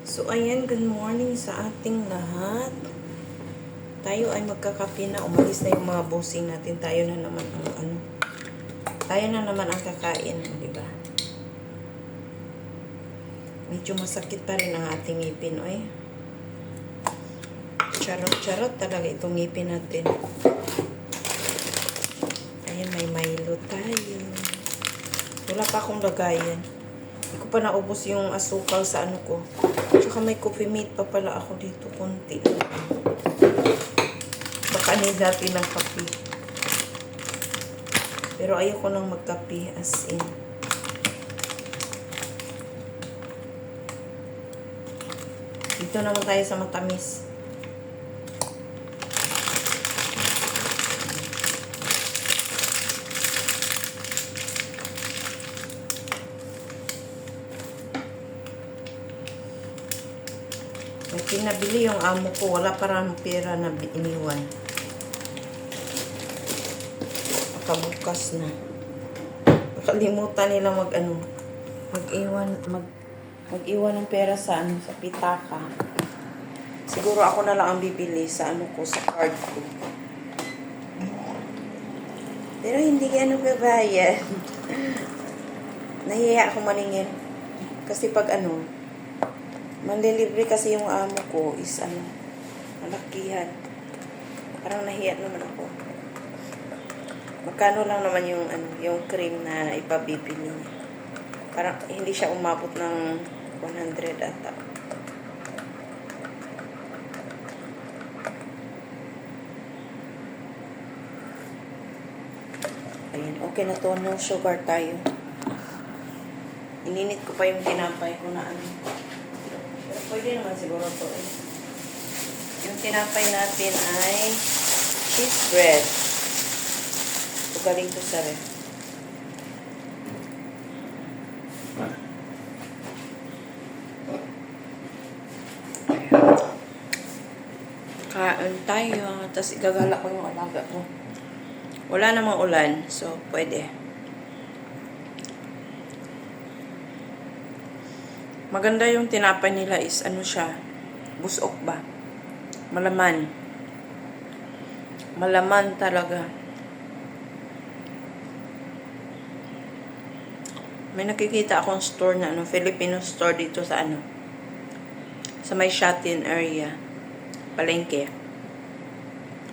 So, ayan, good morning sa ating lahat. Tayo ay magkakape na. Umalis na yung mga bossing natin. Tayo na naman ang kakain, di ba? Medyo masakit pa rin ang ating ngipin, oy. Charot-charot talaga itong ngipin natin. Ayan, may Milo tayo. Wala pa akong lagayan. Hindi ko pa naubos yung asukal sa ano ko. Tsaka may coffee mate pa pala ako dito, konti. Baka natin ng kape. Pero ayoko nang magkape, as in. Dito naman tayo sa matamis. May pinabili yung amo ko. Wala parang pera na iniwan. Bukas na. Nakalimutan nila mag-iwan ng pera sa sa pitaka. Siguro ako na lang ang bibili sa sa card ko. Pero hindi babayad. Nahiya ako maningin. Kasi pag manlilibre kasi yung amo ko is malakihan. Parang nahiya naman ako. Magkano lang naman yung cream na ipabibili niya. Parang hindi siya umabot ng 100 ata. Ayan, okay na to. No sugar tayo. Ininit ko pa yung tinapay ko na Pero pwede naman siguro to eh. Yung tinapay natin ay cheese bread. Galing to sa ref. Kain tayo. Tapos igagala ko yung alaga ko. Wala namang ulan. So, pwede. Maganda yung tinapay nila is siya. Busok ba? Malaman. Malaman talaga. May nakikita akong store na Filipino store dito sa sa may Shatin area. Palengke.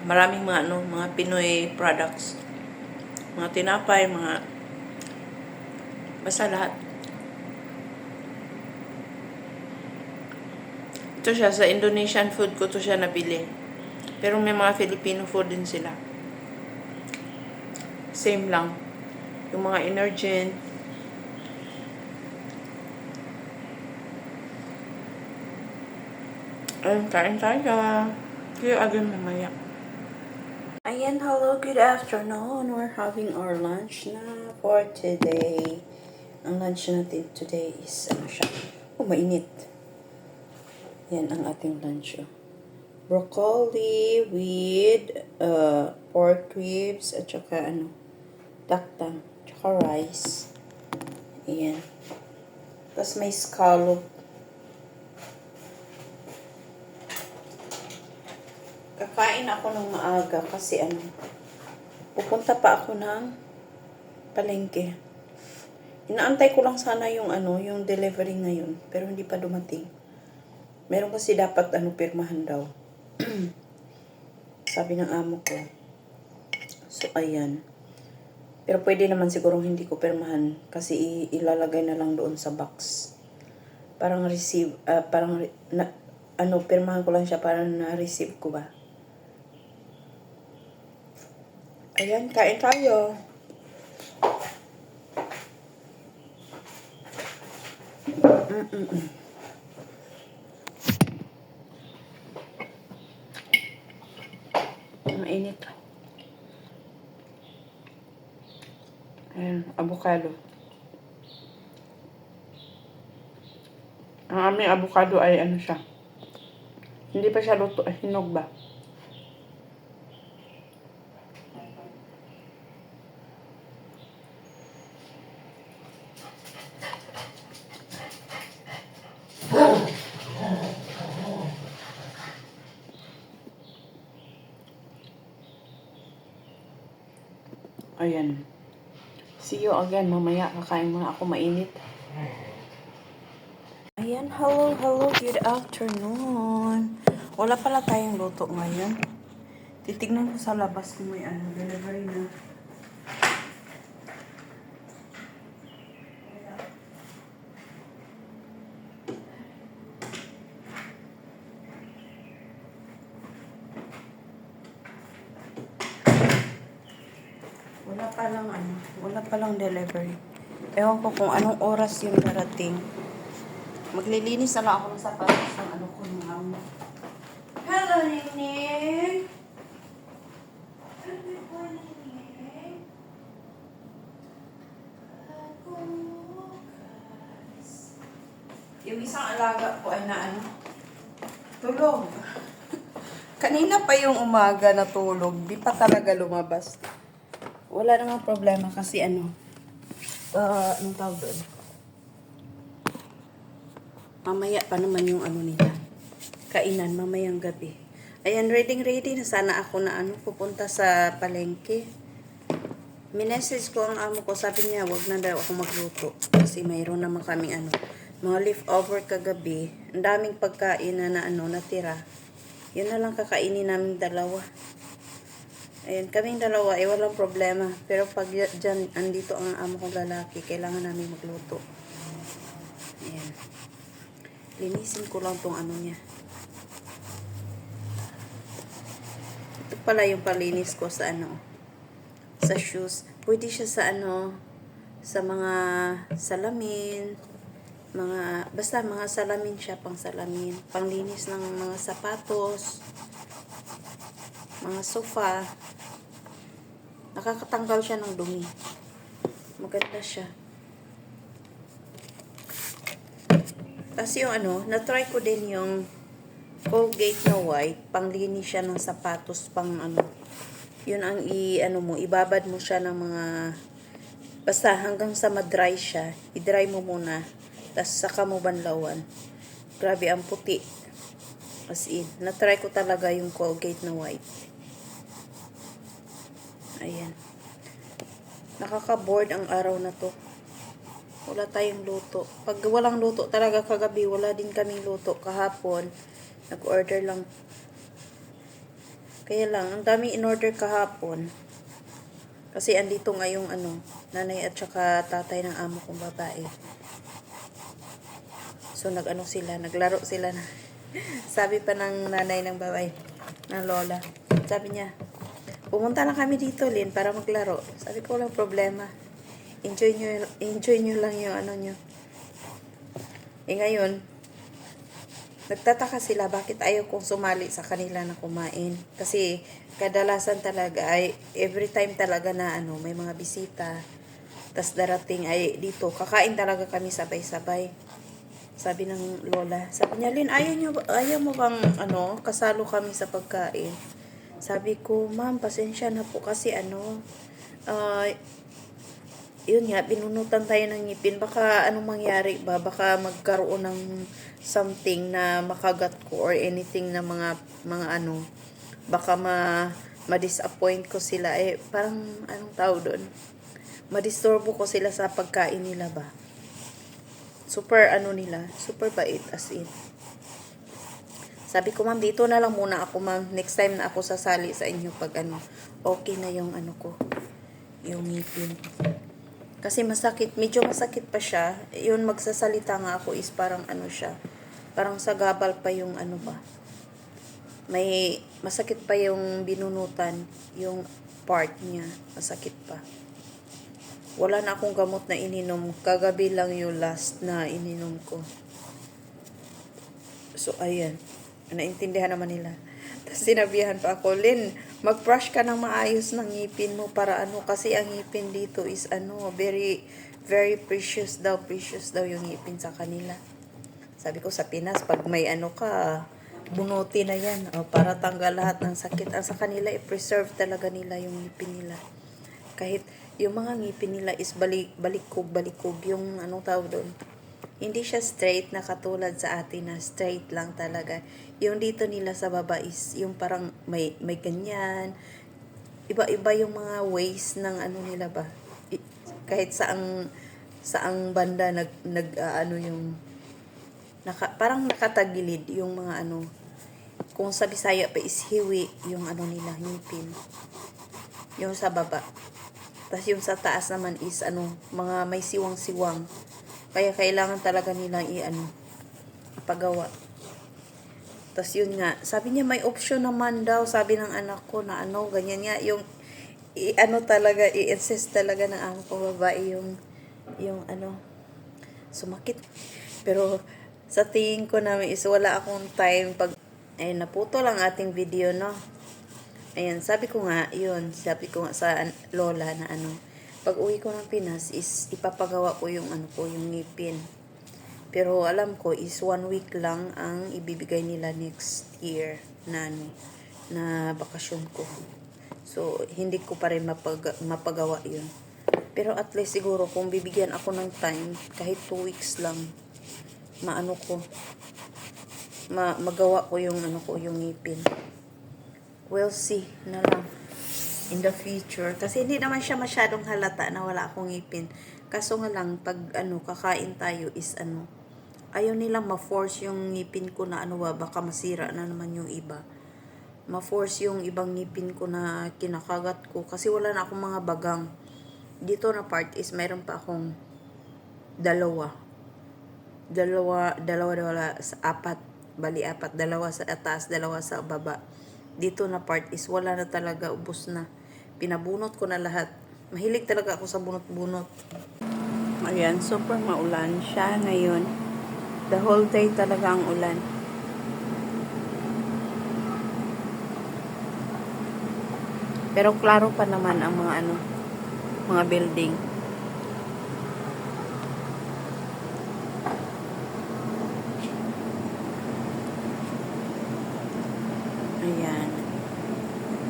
Maraming mga Pinoy products. Mga tinapay, basta lahat. Ito siya, sa Indonesian food ko to siya nabili. Pero may mga Filipino food din sila. Same lang. Yung mga Energen. Ayun, kain tayo. Kaya agad mamaya. Ayan, hello, good afternoon. We're having our lunch na for today. Ang lunch natin today is siya? Mainit. Yan ang ating lunch. Broccoli with pork ribs at saka taktang, tsaka rice. Ayan. Tapos may scallop. Kakain ako ng maaga kasi pupunta pa ako ng palengke. Inaantay ko lang sana yung yung delivery ngayon, pero hindi pa dumating. Meron kasi dapat pirmahan daw. Sabi ng amo ko. So ayan. Pero pwede naman siguro hindi ko pirmahan kasi ilalagay na lang doon sa box. Parang receive, pirmahan ko lang siya para na-receive ko ba. Ayan, kain tayo. Mainit. Ayan, avocado. Ang aming avocado ay siya. Hindi pa siya luto, hinog ba? Ayan. See you again mamaya. Kakain muna ako, mainit. Ayan, hello, good afternoon. Wala pala tayong luto ngayon. Titignan ko sa labas kung may delivery na. Wala palang delivery. Ewan ko kung anong oras yung darating. Maglilinis na lang ako ng sapatos ng ko ng amo. Hello, Ningning! Good morning, Ningning. Yung isang alaga ko ay tulog. Kanina pa yung umaga na tulog, di pa talaga lumabas. Wala namang problema kasi anong tawag doon? Mamaya pa naman yung nila. Kainan, mamayang gabi. Ayan, ready na sana ako na pupunta sa palengke. Minessage ko ang amo ko, sabi niya, wag na daw ako magluto. Kasi mayroon naman kami mga leftover kagabi. Ang daming pagkain na natira. Yun na lang kakainin namin dalawa. Ayan, kaming dalawa, walang problema. Pero pag dyan, andito ang amo kong lalaki, kailangan namin magluto. Ayan. Linisin ko lang tong niya. Ito pala yung palinis ko sa sa shoes. Pwede siya sa sa mga salamin, basta mga salamin siya, pang salamin. Panglinis ng mga sapatos, mga sofa. Nakakatanggal siya ng dumi. Maganda siya. Tapos yung na-try ko din yung Colgate na white, panglinis siya ng sapatos, yun ang ibabad mo siya ng mga, basta hanggang sa ma-dry siya, i-dry mo muna, tapos saka mo banlawan. Grabe, ang puti. As in, na-try ko talaga yung Colgate na white. Ayan. Nakaka-bored ang araw na to. Wala tayong luto. Pag walang luto talaga kagabi, wala din kaming luto. Kahapon, nag-order lang. Kaya lang, ang dami in-order kahapon. Kasi andito nga yung nanay at saka tatay ng amo kong babae. So naglaro sila na. Sabi pa ng nanay ng babae, ng lola. Sabi niya, pumunta lang kami dito, Lin, para maglaro. Sabi ko, walang problema. Enjoy nyo lang yung nyo. Ngayon, nagtataka sila bakit ayaw kong sumali sa kanila na kumain. Kasi kadalasan talaga ay every time talaga na may mga bisita. Tas darating ay dito, kakain talaga kami sabay-sabay. Sabi ng lola, sabi niya, Lin, ayaw mo bang kasalo kami sa pagkain? Sabi ko, ma'am, pasensya na po kasi yun nga, binunutan tayo ng ngipin. Baka anong mangyari ba? Baka magkaroon ng something na makagat ko or anything na mga baka ma-disappoint ko sila. Parang anong tawag doon? Madisturbo ko sila sa pagkain nila ba? Super super bait as in. Sabi ko, ma'am, dito na lang muna ako, ma'am. Next time na ako sasali sa inyo pag okay na yung ko, yung ngipin. Kasi medyo masakit pa siya. Yun, magsasalita nga ako is parang siya. Parang sagabal pa yung ba. May masakit pa yung binunutan, yung part niya. Masakit pa. Wala na akong gamot na ininom. Kagabi lang yung last na ininom ko. So, ayan. Naintindihan naman nila. Tapos sinabihan pa ako, Lin, mag-brush ka ng maayos ng ngipin mo para kasi ang ngipin dito is very, very precious daw yung ngipin sa kanila. Sabi ko sa Pinas, pag may ka, bunuti na yan, para tanggal lahat ng sakit. Ang sa kanila, i-preserve talaga nila yung ngipin nila. Kahit yung mga ngipin nila is balikog, yung tawag doon. Hindi siya straight na katulad sa atin na straight lang talaga. Yung dito nila sa baba is yung parang may ganyan. iba-iba yung mga ways ng ano nila ba. Kahit saang banda ano yung parang nakatagilid yung mga ano. Kung sa Bisaya pa is hiwi yung ano nila, ngipin. Yung sa baba. Tapos yung sa taas naman is ano, mga may siwang-siwang. Kaya kailangan talaga nilang pagawa. Tapos yun nga, sabi niya may option naman daw, sabi ng anak ko na ano, ganyan nga, yung talaga, i-insist talaga ng amo ko, babae yung ano, sumakit. Pero sa tingin ko namin is wala akong time pag, ayun, naputo lang ating video, no? Ayan, sabi ko nga sa lola na ano, pag uwi ko ng Pinas is ipapagawa ko yung yung ngipin. Pero alam ko is 1 week lang ang ibibigay nila next year na bakasyon ko. So, hindi ko pa rin mapagawa yun. Pero at least siguro kung bibigyan ako ng time, kahit 2 weeks lang, magawa ko yung yung ngipin. We'll see na lang in the future. Kasi hindi naman siya masyadong halata na wala akong ngipin. Kaso nga lang, pag kakain tayo is ayaw nilang ma-force yung ngipin ko na baka masira na naman yung iba. Ma-force yung ibang ngipin ko na kinakagat ko. Kasi wala na akong mga bagang. Dito na part is mayroon pa akong dalawa sa apat. Bali apat. Dalawa sa taas, dalawa sa baba. Dito na part is wala na talaga, ubos na. Pinabunot ko na lahat. Mahilig talaga ako sa bunot-bunot. Ayan, super maulan siya ngayon. The whole day talaga ang ulan. Pero klaro pa naman ang mga building. Ayan.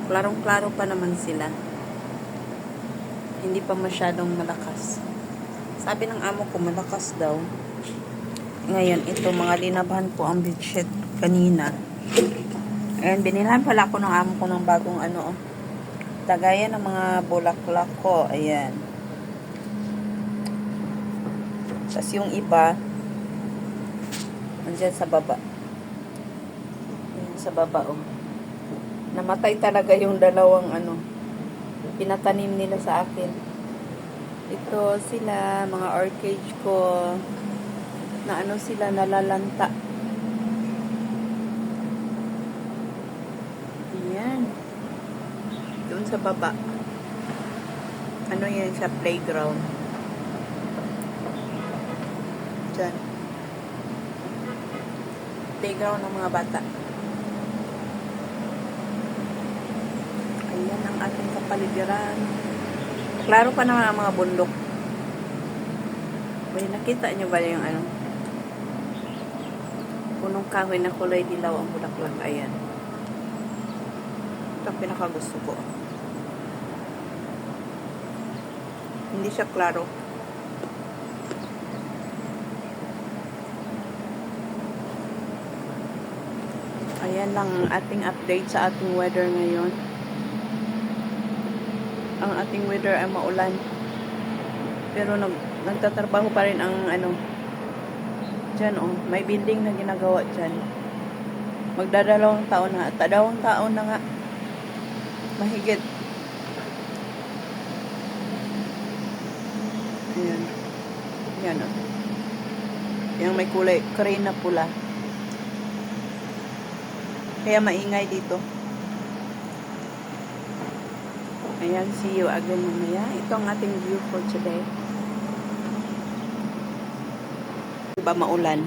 Klarong-klaro pa naman sila. Hindi pa masyadong malakas. Sabi ng amo ko, malakas daw. Ngayon, ito, mga linabahan ko ang bedsheet kanina. Ayan, binilhan pala ako ng amo ko ng bagong tagayan ng mga bulaklak ko. Ayan. Tapos yung iba, nandyan sa baba. Ayan, sa baba, oh. Namatay talaga yung dalawang pinatanim nila sa akin. Ito sila, mga orchid ko, na sila nalalanta. Ayan. Doon sa baba. Yan siya, playground. Diyan. Playground ng mga bata. Ayan ang ating kapaligiran. Klaro pa naman ang mga bundok. May nakita nyo ba yung punong kahoy na kulay dilaw ang bulaklak? Ayan. Ito ang pinakagusto ko. Hindi siya klaro. Ayan lang ang ating update sa ating weather ngayon. Ang ating weather ay maulan. Pero nagtatrabaho pa rin ang dyan, oh. May building na ginagawa dyan. Magdadalawang taon na. Dalawang taon na nga. Mahigit. Ayan. Yan, oh. Yung may kulay, crane na pula. Kaya maingay dito. Ayan, see you again mamaya. Ito ang ating view for today. Diba maulan?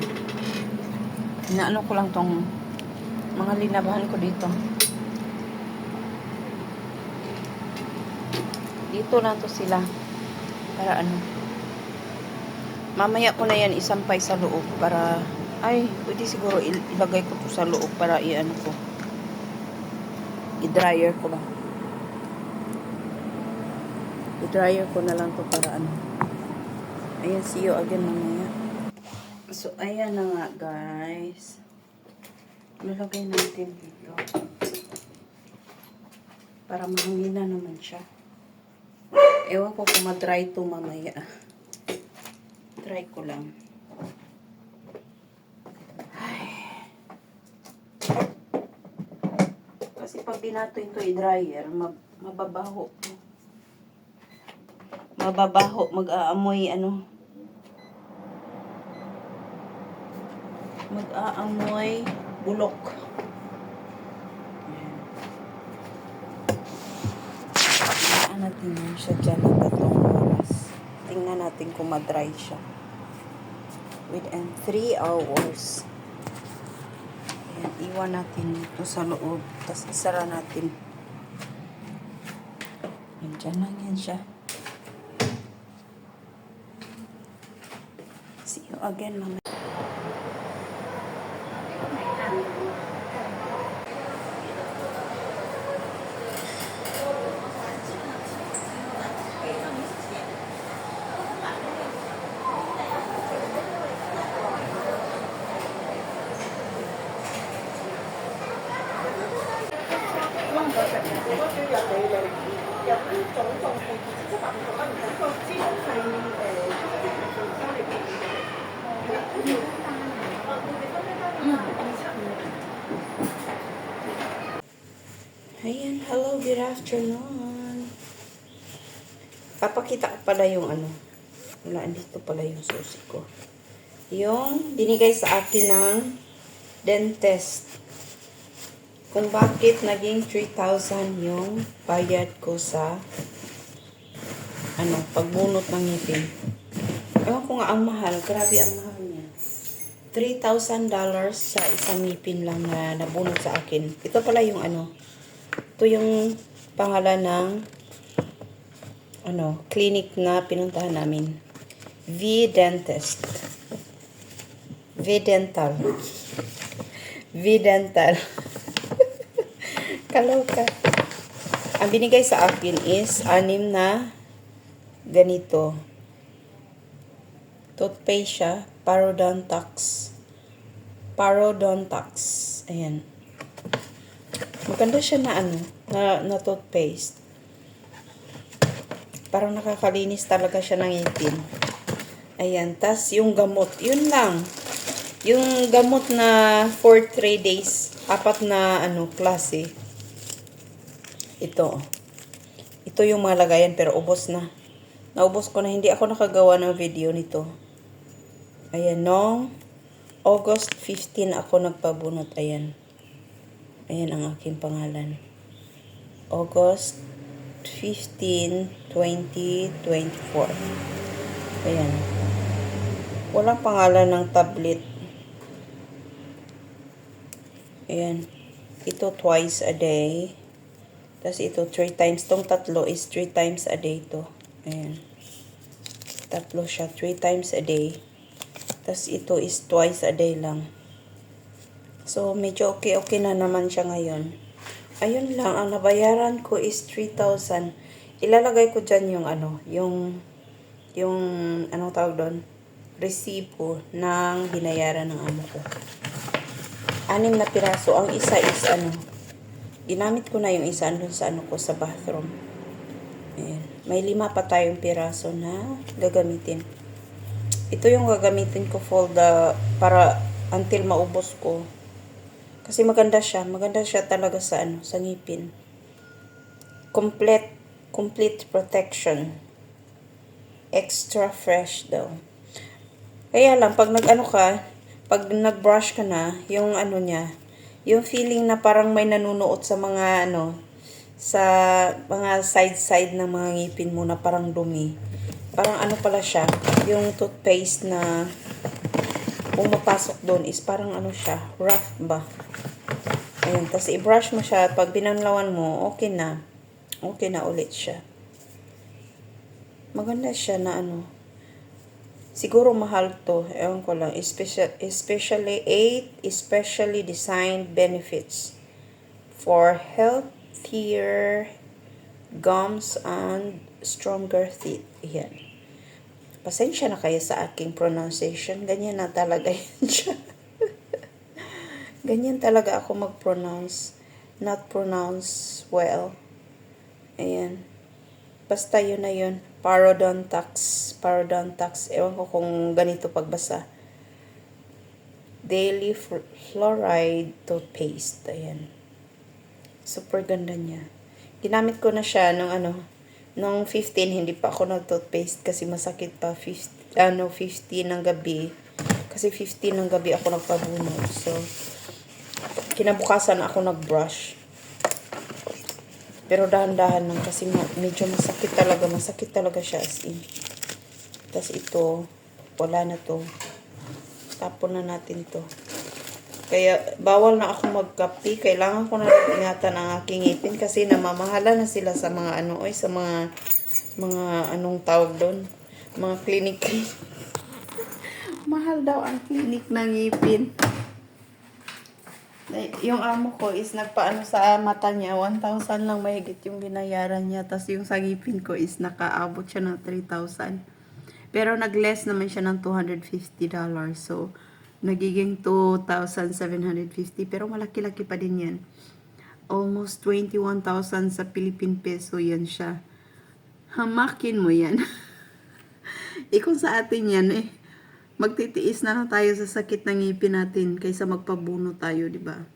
Inaano ko lang tong mga linabahan ko dito. Dito lang to sila. Para mamaya ko na yan isampay sa loob para, pwede siguro ilagay ko to sa loob para ko. I-dryer ko ba? I-dryer ko na lang to para Ayan, see you again mamaya. So, ayan na nga, guys. Nalagay natin dito. Para mahangin na naman siya. Ewan ko kung ma-dry to mamaya. Try ko lang. Ay. Kasi pag binato ito i-dryer, mababaho. Mababaho, mag-aamoy ano. Mag-aamoy bulok. Tingnan natin yan siya dyan ng 3 oras. Tingnan natin kung ma-dry siya. Within 3 hours. Ayan, iwan natin ito sa loob. Tapos isara natin. Ayan, dyan lang yan siya. See you again, mama. Ayan, hello, good afternoon. Papakita ko pala yung ano. Wala, andito pala yung susi ko. Yung binigay sa akin ng dentist. Kung bakit naging 3,000 yung bayad ko sa pagbunot ng ngipin. Ewan ko nga ang mahal. Grabe ang mahal niya. $3,000 sa isang ngipin lang na nabunot sa akin. Ito pala yung ito yung pangalan ng clinic na pinuntahan namin. V-Dentist. V-Dental. V-Dental. Kaloka. Ang binigay sa akin is 6 na ganito. Toothpaste siya. Parodontax. Parodontax. Ayan. Maganda siya na toothpaste. Parang nakakalinis talaga siya ng ngipin. Ayan. Tas yung gamot. Yun lang. Yung gamot na for 3 days. 4 na klase. Ito. Ito yung mga lagayan pero ubos na. Naubos ko na. Hindi ako nakagawa ng video nito. Ayan. Noong August 15 ako nagpabunot. Ayan. Ayan ang aking pangalan. August 15, 2024. Ayan. Walang pangalan ng tablet. Ayan. Ito twice a day. Tapos ito 3 times. Tong tatlo is 3 times a day to. Ayan. Tatlo siya. 3 times a day. Tapos ito is twice a day lang. So, medyo okay na naman siya ngayon. Ayun lang, ang nabayaran ko is 3,000. Ilalagay ko dyan yung anong tawag doon? Resibo ng binayaran ng amo ko. 6 na piraso. Ang isa is ginamit ko na yung isa doon sa ko sa bathroom. Ayan. May 5 pa tayong piraso na gagamitin. Ito yung gagamitin ko para until maubos ko. Kasi maganda siya. Maganda siya talaga sa sa ngipin. Complete protection. Extra fresh daw. Kaya lang, pag pag nag-brush ka na, yung niya, yung feeling na parang may nanunuot sa mga sa mga side ng mga ngipin mo na parang dumi. Parang pala siya, yung toothpaste na pumapasok doon is parang siya, rough ba? Ayan, tapos i-brush mo siya. Pag binanlawan mo, okay na. Okay na ulit siya. Maganda siya na siguro mahal to. Ewan ko lang. Especially 8 specially designed benefits for healthier gums and stronger teeth. Ayan. Pasensya na kayo sa aking pronunciation. Ganyan na talaga yan siya. Ganyan talaga ako mag-pronounce. Not pronounce well. Ayan. Basta yun na yun. Parodontax. Parodontax. Ewan ko kung ganito pagbasa. Daily Fluoride Toothpaste. Ayan. Super ganda niya. Ginamit ko na siya nung nung 15, hindi pa ako nag-toothpaste kasi masakit pa. 15 ng gabi. Kasi 15 ng gabi ako nagpabunod. So, kinabukasan ako nag-brush. Pero dahan-dahan lang kasi medyo masakit talaga. Masakit talaga siya as in. Tapos ito, wala na to. Tapon na natin to. Kaya bawal na ako magkape. Kailangan ko na ingatan ang aking ngipin kasi namamahala na sila sa mga sa mga anong tawag doon. Mga clinic. Mahal daw ang clinic ng ngipin. Yung amo ko is nagpaano sa mata niya, 1,000 lang mahigit yung binayaran niya. Tapos yung sa ngipin ko is nakaabot siya ng 3,000. Pero nag-less naman siya ng $250. So, nagiging 2,750. Pero malaki-laki pa din yan. Almost 21,000 sa Philippine peso yan siya. Hamakin mo yan. Kung sa atin yan magtitiis na lang tayo sa sakit ng ngipin natin kaysa magpabuno tayo, di ba?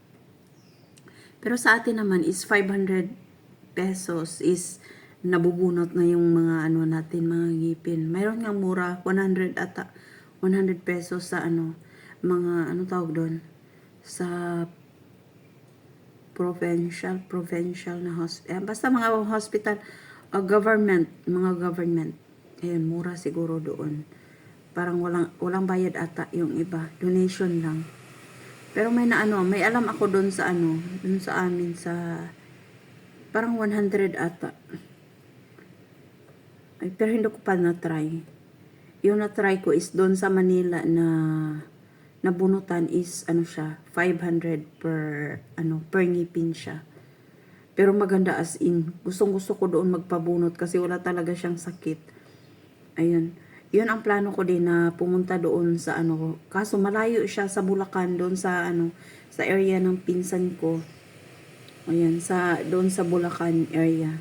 Pero sa atin naman is 500 pesos is nabubunot na yung mga natin, mga ngipin. Mayroon nga mura, 100 ata, 100 pesos sa mga tawag doon, sa provincial na hospital. Basta mga hospital, mga government. Ayun, mura siguro doon. Parang walang bayad ata yung iba. Donation lang. Pero may may alam ako doon sa doon sa amin sa parang 100 ata. Ay, pero hindi ko pa na-try. Yung na-try ko is doon sa Manila na nabunutan is siya, 500 per ngipin siya. Pero maganda as in. Gustong-gusto ko doon magpabunot kasi wala talaga siyang sakit. Ayun. Yun ang plano ko din na pumunta doon sa kaso malayo siya sa Bulacan doon sa sa area ng pinsan ko. Ayan, doon sa Bulacan area.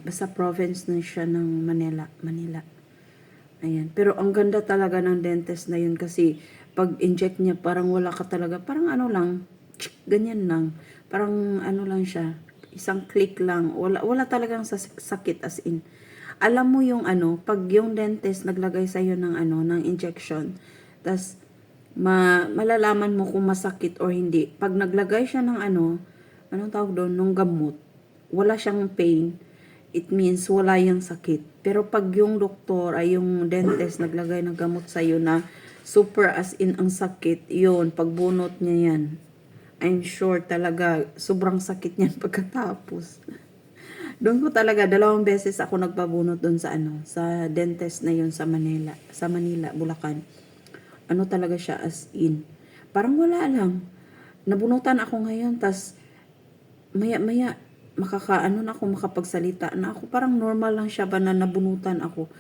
Basta province na siya ng Manila. Ayan, pero ang ganda talaga ng dentist na yun kasi pag inject niya parang wala ka talaga, parang lang, ganyan lang. Parang lang siya, isang click lang. Wala talagang sakit as in. Alam mo yung pag yung dentist naglagay sa iyo ng ng injection, tas malalaman mo kung masakit or hindi. Pag naglagay siya ng anong tawag doon, ng gamot, wala siyang pain, it means wala yung sakit. Pero pag yung doktor ay yung dentist naglagay ng gamot sa iyo na super as in ang sakit, yun, pagbunot niya yan, I'm sure talaga sobrang sakit niyan pagkatapos. Doon ko talaga 2 beses ako nagpabunot doon sa sa dentist na yun sa Manila, Bulacan. Talaga siya as in. Parang wala lang. Nabunutan ako ngayon, tas maya na ako, makapagsalita na ako. Parang normal lang siya ba na nabunutan ako.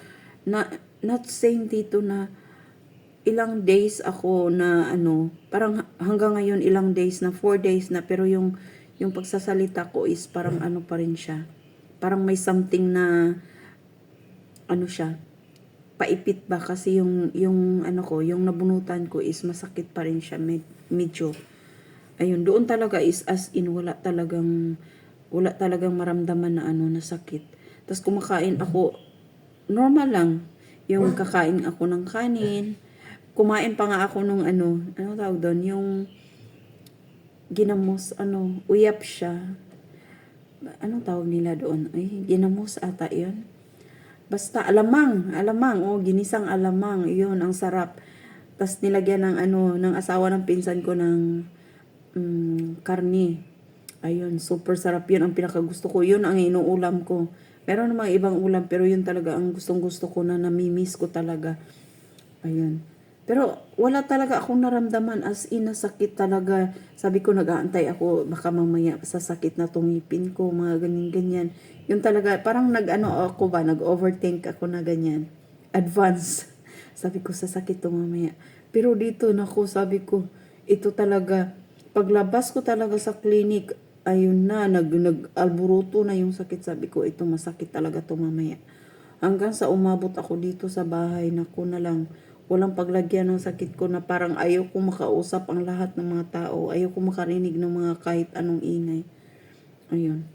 Not same dito na ilang days ako na parang hanggang ngayon ilang days na, 4 days na, pero yung pagsasalita ko is parang pa rin siya. Parang may something na siya, paipit ba kasi yung ko, yung nabunutan ko is masakit pa rin siya medyo. Ayun, doon talaga is as in wala talagang maramdaman na na sakit. Tapos kumakain ako normal lang. Yung kakain ako ng kanin. Kumain pa nga ako nung tawag doon, yung ginamos, uyap siya. Anong tawag nila doon? Ay, ginamos ata yun. Basta alamang, ginisang alamang, yun, ang sarap. Tapos nilagyan ng ng asawa ng pinsan ko ng karne. Ayun, super sarap yun, ang pinakagusto ko. Yun ang inuulam ko. Meron namang ibang ulam, pero yun talaga ang gustong-gusto ko na namimiss ko talaga. Ayun. Pero wala talaga akong naramdaman as in na sakit talaga. Sabi ko nag-aantay ako baka mamaya sa sakit na tumipin ko, mga ganyan-ganyan. Yung talaga parang nag-overthink ako na ganyan. Advance. Sabi ko sa sakit to mamaya. Pero dito sabi ko ito talaga paglabas ko talaga sa clinic, ayun na, nag-alburuto na yung sakit. Sabi ko, ito masakit talaga to mamaya. Hanggang sa umabot ako dito sa bahay, naku na lang, walang paglagyan ng sakit ko na parang ayaw ko makausap ang lahat ng mga tao. Ayaw ko makarinig ng mga kahit anong ingay. Ayun.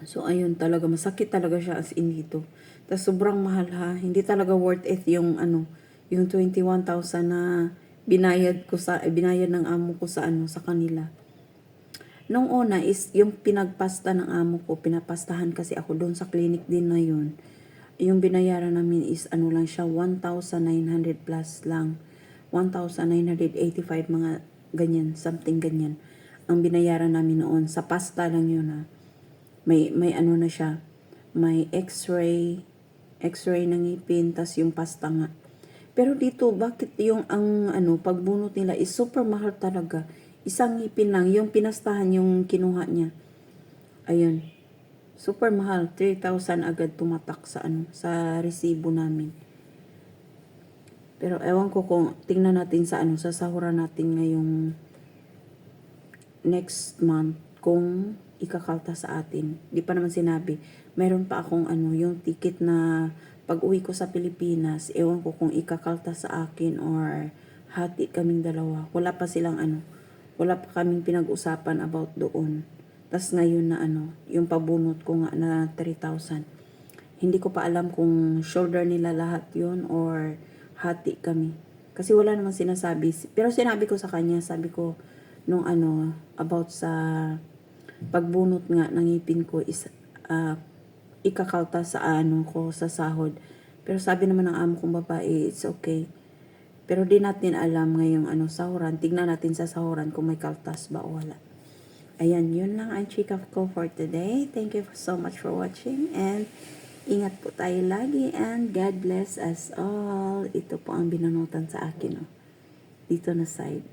So, ayun talaga, masakit talaga siya as in dito. Tapos, sobrang mahal ha. Hindi talaga worth it yung, yung 21,000 na binayad ng amo ko sa, sa kanila. Nung una is, yung pinagpasta ng amo ko, pinapastahan kasi ako doon sa clinic din na yun. Yung binayaran namin is, lang siya, 1,900 plus lang. 1,985 mga ganyan, something ganyan. Ang binayaran namin noon, sa pasta lang yun ha. May ano na siya, may x-ray ng ngipin, tas yung pasta nga. Pero dito, bakit yung pagbunot nila is super mahal talaga. Isang ngipin lang, yung pinastahan yung kinuha niya. Ayun. Super mahal, 3,000 agad tumatak sa resibo namin. Pero ewan ko kung tingnan natin sa sahuran natin ngayong next month kung ikakalta sa atin. Di pa naman sinabi. Meron pa akong yung ticket na pag uwi ko sa Pilipinas, ewan ko kung ikakalta sa akin or hati kaming dalawa. Wala pa silang wala pa kaming pinag-usapan about doon. Tas ngayon na yung pabunot ko nga na 3,000. Hindi ko pa alam kung shoulder nila lahat yon or hati kami. Kasi wala namang sinasabi. Pero sinabi ko sa kanya, sabi ko, nung about sa pagbunot nga ng ngipin ko is ikakalta sa ko sa sahod. Pero sabi naman ng amo kong babae, it's okay. Pero di natin alam ngayong sahuran. Tignan natin sa sahuran kung may kaltas ba o wala. Ayan, yun lang ang chika ko for today. Thank you so much for watching and ingat po tayo lagi and God bless us all. Ito po ang binanutan sa akin dito na side.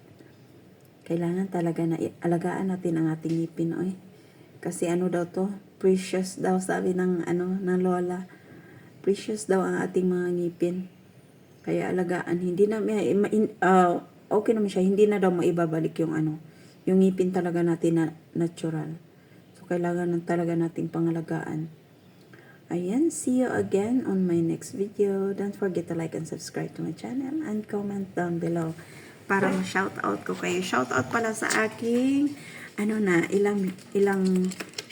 Kailangan talaga na alagaan natin ang ating ngipin, Kasi daw to? Precious daw, sabi ng ng lola. Precious daw ang ating mga ngipin. Kaya alagaan, hindi na okay naman siya, hindi na daw maibabalik yung yung ngipin talaga natin na natural. So kailangan talaga nating pangalagaan. Ayan, see you again on my next video. Don't forget to like and subscribe to my channel and comment down below para ma-shoutout ko kayo. Shoutout pala sa aking, ilang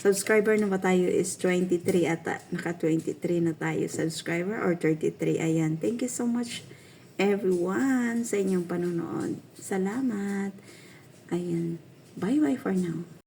subscriber na ba tayo is 23 ata. Naka 23 na tayo subscriber or 33. Ayan, thank you so much everyone sa inyong panonood. Salamat. Ayan, bye-bye for now.